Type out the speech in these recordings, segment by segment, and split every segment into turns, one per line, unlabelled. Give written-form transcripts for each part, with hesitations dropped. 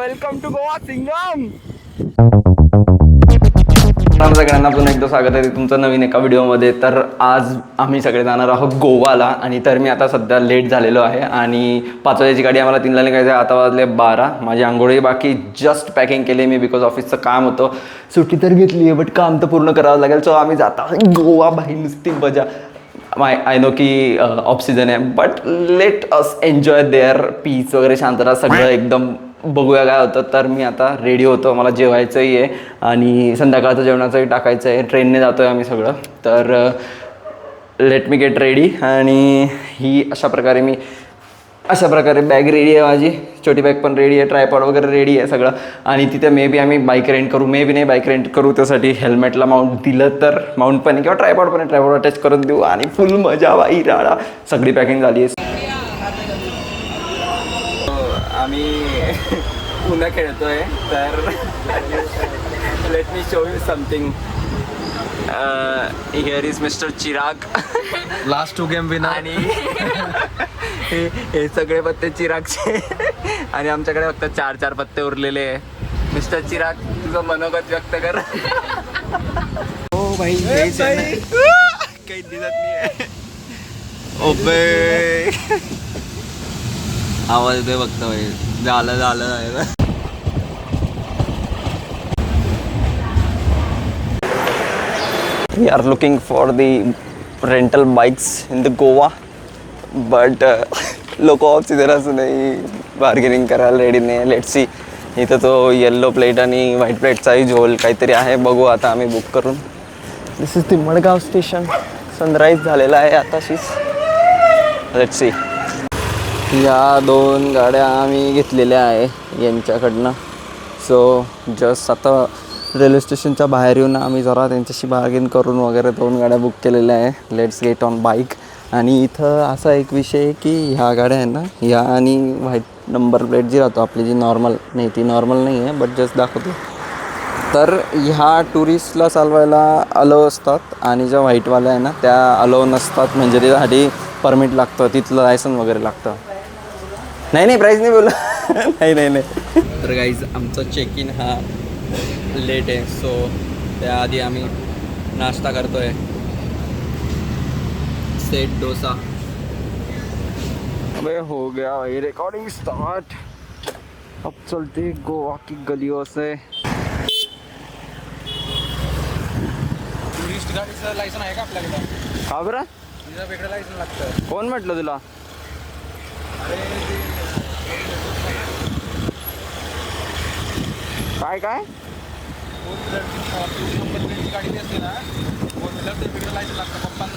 Welcome to Goa Singam.
सगळ्यांना पुन्हा एकदा स्वागत आहे तुमचं नवीन एका व्हिडिओमध्ये. तर आज आम्ही सगळे जाणार आहोत गोवाला. आणि तर मी आता सध्या लेट झालेलो आहे आणि 5 वाजेची गाडी आम्हाला 3ला निघायचं आहे. आता वाजले 12. माझी आंघोळी बाकी, जस्ट पॅकिंग केली मी बिकॉज ऑफिसचं काम होतं. सुट्टी तर घेतली आहे बट काम तर पूर्ण करावं लागेल. सो आम्ही जात आहोत गोवा. बाई नुसती मजा. आय नो की ऑफ सीझन आहे but let us enjoy there. Peace वगैरे, शांतता, सगळं एकदम बघूया काय होतं. तर मी आता रेडी होतो. मला जेवायचंही आहे आणि संध्याकाळचं जेवणाचंही टाकायचं आहे. ट्रेनने जातो आहे आम्ही सगळं. तर लेट मी गेट रेडी. आणि ही अशा प्रकारे बॅग रेडी आहे माझी. छोटी बॅग पण रेडी आहे. ट्रायपॉड वगैरे रेडी आहे सगळं. आणि तिथे मे बी आम्ही बाईक रेंट करू, मे बी नाही बाईक रेंट करू. त्यासाठी हेल्मेटला माउंट दिलं तर माउंट पण किंवा ट्रायपॉड पण ट्रायपॉड अटॅच करून देऊ आणि फुल मजा बाई राडा. सगळी पॅकिंग झाली आहे. आम्ही पुन्हा खेळतोय. तर let me show you something. Here is mister Chirag.
Last 2 game winner.
आणि हे सगळे पत्ते चिरागचे आणि आमच्याकडे फक्त 4 पत्ते उरलेले आहे. मिस्टर चिराग, तुझं मनोगत व्यक्त कर. हो भाई, काही दिसत नाही. ओबे आवाज दे फक्त भाई. झालं. We are looking for the rental bikes in the Goa, but लोक ऑफ सीझन असूनही बार्गेनिंग करायला रेडी नाही. Let's see. इथं तो येल्लो प्लेट आणि व्हाईट प्लेटचाही झोल काहीतरी आहे. बघू आता आम्ही बुक करून. This is the Madgaon station. Sunrise झालेला आहे आताशीच. Let's see. या 2 गाड्या आम्ही घेतलेल्या आहे यांच्याकडनं. सो जस्ट आता रेल्वे स्टेशनच्या बाहेर येऊन आम्ही जरा त्यांच्याशी बार्गेन करून वगैरे 2 गाड्या बुक केलेल्या आहे. Let's get on bike. आणि इथं असा एक विषय आहे की ह्या गाड्या आहे ना, ह्या आणि व्हाईट नंबर प्लेट जी राहतो आपली, जी नॉर्मल नाही, ती नॉर्मल नाही आहे बट जस्ट दाखवतो. तर ह्या टुरिस्टला चालवायला अलो असतात आणि ज्या व्हाईटवाल्या आहे ना त्या अलो नसतात. म्हणजे त्यासाठी परमिट लागतं, तिथलं लायसन वगैरे लागतं. नाही प्राईस नाही बोला. नाही. तर गाईज, आमचा चेक इन हा लेट आहे. सो त्याआधी आम्ही नाश्ता करतो आहे. सेट डोसा. अबे हो गया भाई, रिकॉर्डिंग स्टार्ट. अब चलते गोवा की गलियों से.
टुरिस्ट गाडीचं लायसन आहे का आपल्याकडे?
हा बरं,
तिचं वेगळं लायसन लागतं.
कोण म्हटलं तुला? काय
गाडी असते ना, ते वेगळं लायसन लागतं. पप्पांना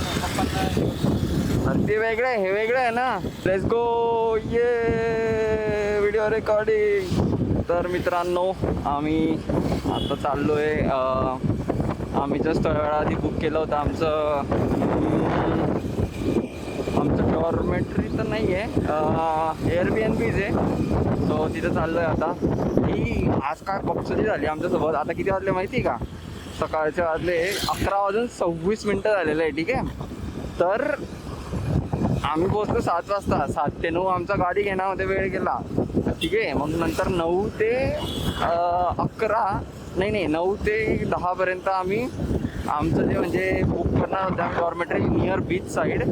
ते वेगळं आहे, हे वेगळं आहे ना. Let's go. ये व्हिडिओ रेकॉर्डिंग. तर मित्रांनो, आम्ही आता चाललो आहे. आम्ही जस्ट थोड्या वेळा आधी बुक केलं होतं आमचं डॉर्मेटरी तर नाही आहे, एअरबीएनबीज आहे. सो तिथं चाललो आहे आता. ही आज काय बक्षडी झाली आमच्यासोबत. आता किती वाजले माहिती का? सकाळचे वाजले 11:26 झालेलं आहे. ठीक आहे. तर आम्ही पोहोचलो 7 वाजता. 7 ते 9 आमचा गाडी घेण्यामध्ये वेळ गेला. ठीक आहे. मग नंतर 9 ते 11 नाही 9 ते 10पर्यंत आम्ही आमचं जे म्हणजे बुक करणार होतं आम्ही डॉर्मेटरी नियर बीच साईड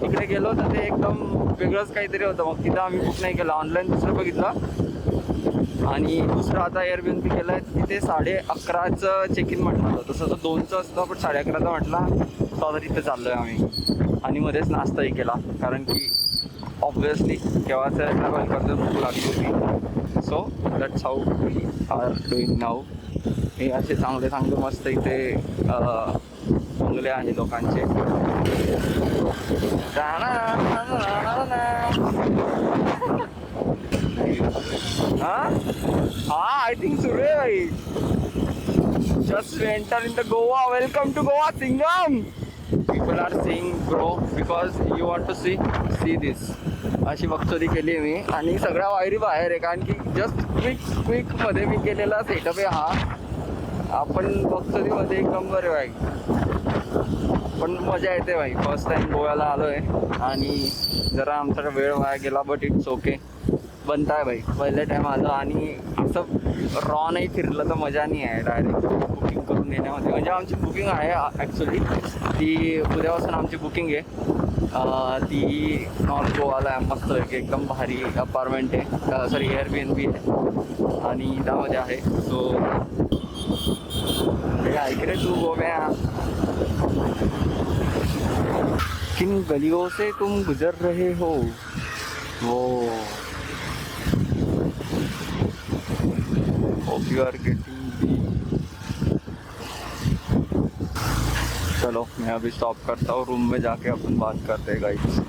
तिकडे गेलो. तर ते एकदम वेगळंच काहीतरी होतं. मग तिथं आम्ही बुक नाही केलं, ऑनलाईन दुसरं बघितलं आणि दुसरं आता एअरबीएनबी केलं आहे. तिथे 11:30चं चेक इन म्हटलं होतं. तसं तर 2चं असतं पण 11:30चं म्हटला. तर आता तिथे चाललो आहे आम्ही. आणि मध्येच नाश्ताही केला कारण की ऑब्वियसली केव्हाच ट्रॅव्हल करतो भूक लागली होती. So that's how we are doing now. हे असे चांगले मस्त इथे बंगले आहे लोकांचे. आय थिंक सुरू आहे भाई. Just enter in the Goa. Welcome to Goa Singham. People are seeing bro because you want to see this. अशी बक्षोरी केली आहे मी आणि सगळ्या वायरी बाहेर आहे कारण की जस्ट क्विकमध्ये मी केलेला सेटअप आहे हा. आपण बक्षोरीमध्ये एक नंबर आहे भाई. पण मजा येते भाई. फर्स्ट टाइम गोव्याला आलो आहे आणि जरा आमचा वेळ वाया गेला बट इट्स ओके.
बनता आहे भाई. पहिला टाइम आलो आणि असं रॉ नाही फिरलं तर मजा नाही आहे. डायरेक्ट बुकिंग करून देण्यामध्ये म्हणजे आमची बुकिंग आहे ॲक्च्युली. ती उद्यापासून आमची बुकिंग आहे. ती नॉर्थ गोवाला आहे. मस्त आहे एकदम भारी अपार्टमेंट आहे. सॉरी एअरबीएनबी आहे आणि त्यामध्ये आहे. सो ऐक रे तू गोव्या. किन गलियों से तुम गुजर रहे हो वो होप यू आर गेटिंग. चलो मैं अभी स्टॉप करता हूँ. रूम में जाके अपन बात करते हैं गाइस.